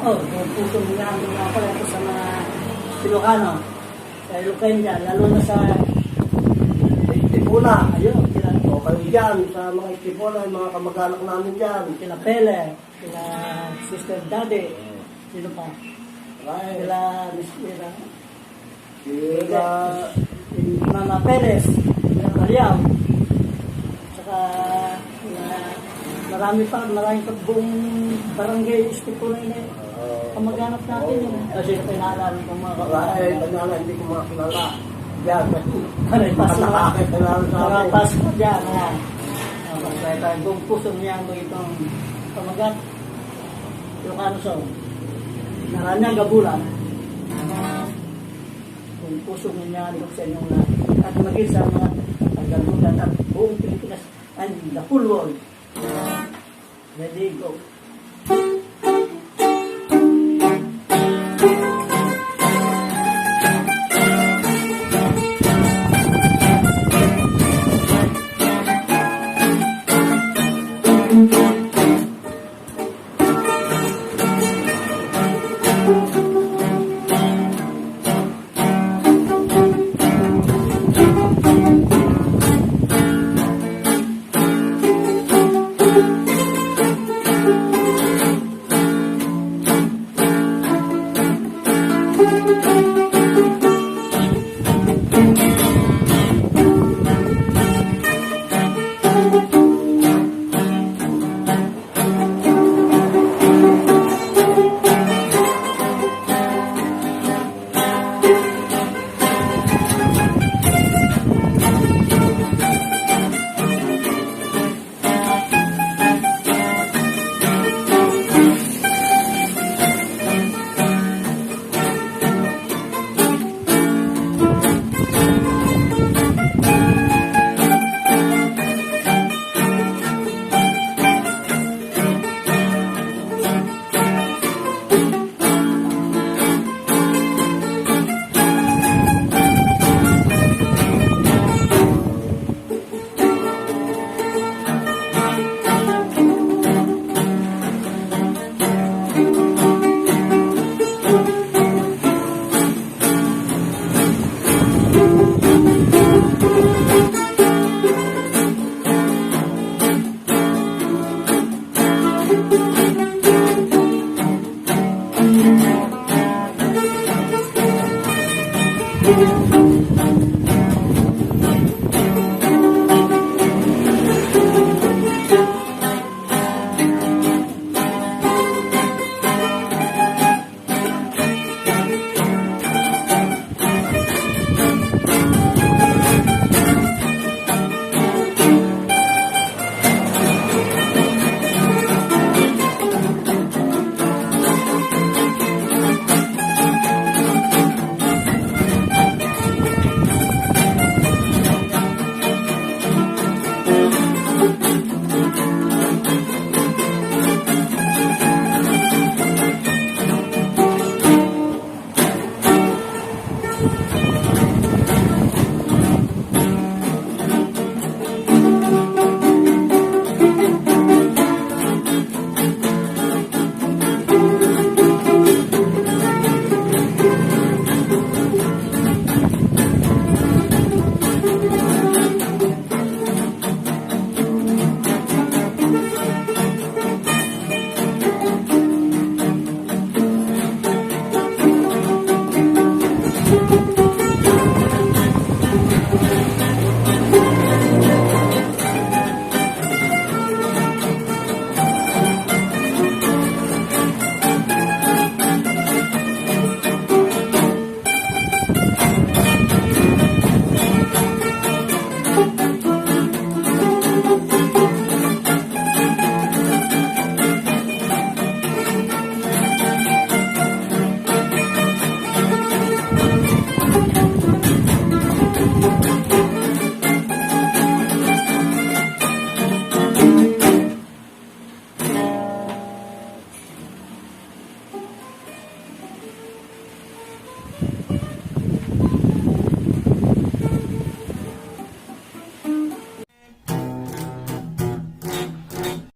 Oh, yung puso nila ang pala ito sa mga Ilocano. Sa Ilocano dyan, lalo na sa Tipula. Ayun, O kayo dyan, sa mga Itipula, mga kamag-anak namin dyan. kila Pele, kila Sister Daddy, sino pa? Right. Kila Miss Mira, Sila, Mama Perez, kila Mariam, saka marami pa buong barangay Istipula na kamag-anak natin yun. Kasi pinaalala ko mga right, kanyala, hindi ko makakilala. Yan, Pasko kilala sa akin. dyan, ayan. Masaya tayo, buong puso niya ang itong pamagat. Ilocano song. Naranya gabulan. Buong puso niya ang sa inyong lahat. At maging sa mga tagalugan at buong Pilipinas and the whole world. Ready, go.